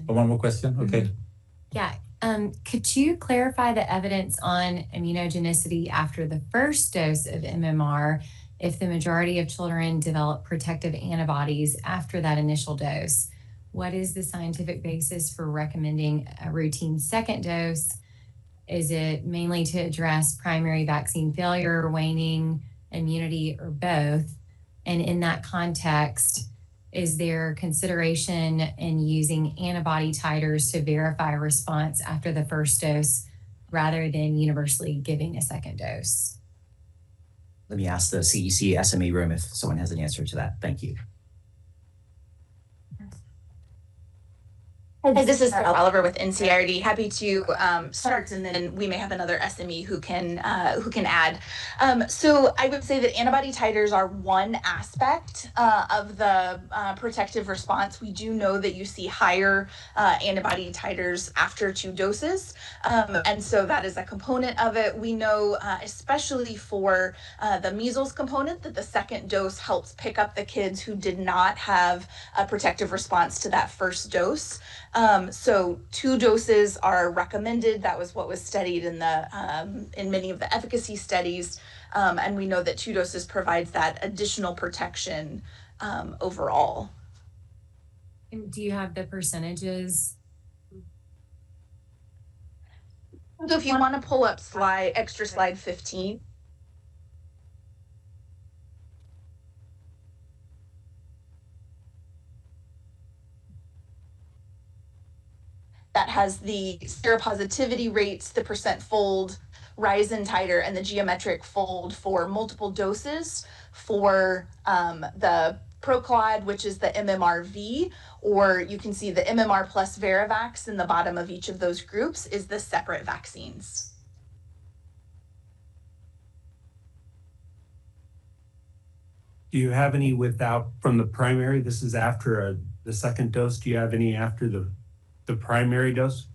One more question? Okay. Yeah. Could you clarify the evidence on immunogenicity after the first dose of MMR if the majority of children develop protective antibodies after that initial dose? What is the scientific basis for recommending a routine second dose? Is it mainly to address primary vaccine failure, waning immunity, or both? And in that context, is there consideration in using antibody titers to verify response after the first dose rather than universally giving a second dose? Let me ask the CDC SMA room if someone has an answer to that. Thank you. Hi, this is Oliver with NCRD. Happy to start, and then we may have another SME who can add. So I would say that antibody titers are one aspect of the protective response. We do know that you see higher antibody titers after 2 doses, and so that is a component of it. We know, especially for the measles component, that the second dose helps pick up the kids who did not have a protective response to that first dose. So 2 doses are recommended. That was what was studied in many of the efficacy studies. And we know that 2 doses provides that additional protection overall. And do you have the percentages? So if you want to pull up extra slide 15. That has the seropositivity rates, the percent fold, rise in titer, and the geometric fold for multiple doses for the Proclad, which is the MMRV, or you can see the MMR plus Varivax in the bottom of each of those groups is the separate vaccines. Do you have any from the primary? This is after the second dose. Do you have any after the primary dose?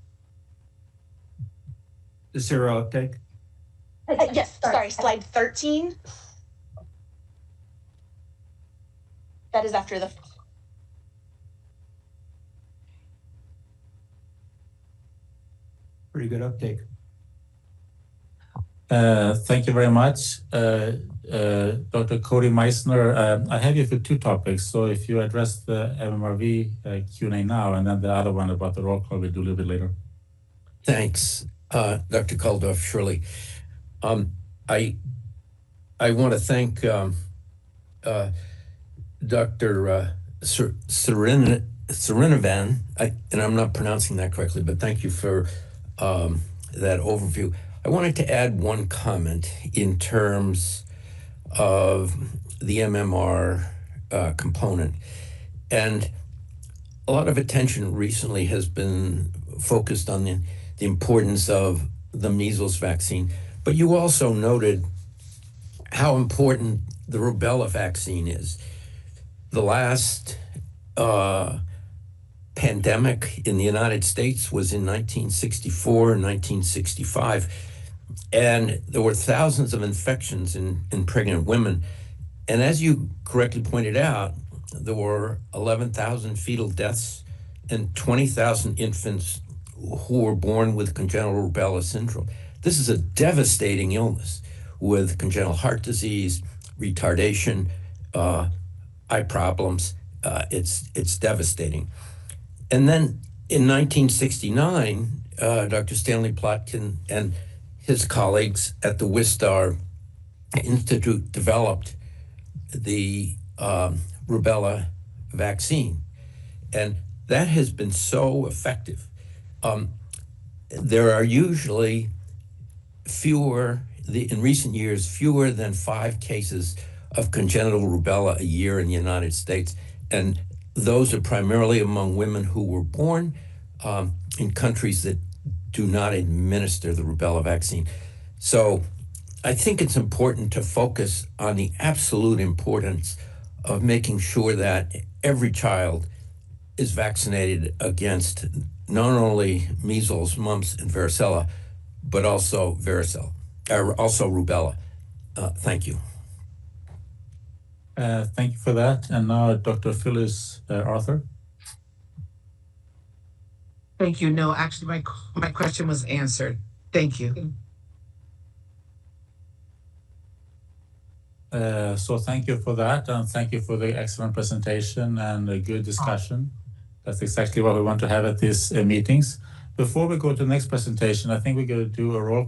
The sero uptake? Yes, sorry, slide 13. That is after the... Pretty good uptake. Thank you very much. Dr. Cody Meissner, I have you for 2 topics. So if you address the MMRV Q&A now, and then the other one about the roll call, we'll do a little bit later. Thanks, Dr. Kuldorf, Shirley. I want to thank Dr. Serinovan, and I'm not pronouncing that correctly, but thank you for that overview. I wanted to add one comment in terms of the MMR component. And a lot of attention recently has been focused on the importance of the measles vaccine. But you also noted how important the rubella vaccine is. The last pandemic in the United States was in 1964 and 1965. And there were thousands of infections in pregnant women. And as you correctly pointed out, there were 11,000 fetal deaths and 20,000 infants who were born with congenital rubella syndrome. This is a devastating illness with congenital heart disease, retardation, eye problems. It's devastating. And then in 1969, Dr. Stanley Plotkin and his colleagues at the Wistar Institute developed the rubella vaccine. And that has been so effective. There are usually in recent years, fewer than 5 cases of congenital rubella a year in the United States. And those are primarily among women who were born in countries that do not administer the rubella vaccine. So I think it's important to focus on the absolute importance of making sure that every child is vaccinated against not only measles, mumps, and varicella, but also rubella. Thank you. Thank you for that. And now Dr. Phyllis Arthur. Thank you. No, actually, my question was answered. Thank you. So thank you for that, and thank you for the excellent presentation and a good discussion. That's exactly what we want to have at these meetings. Before we go to the next presentation, I think we're going to do a roll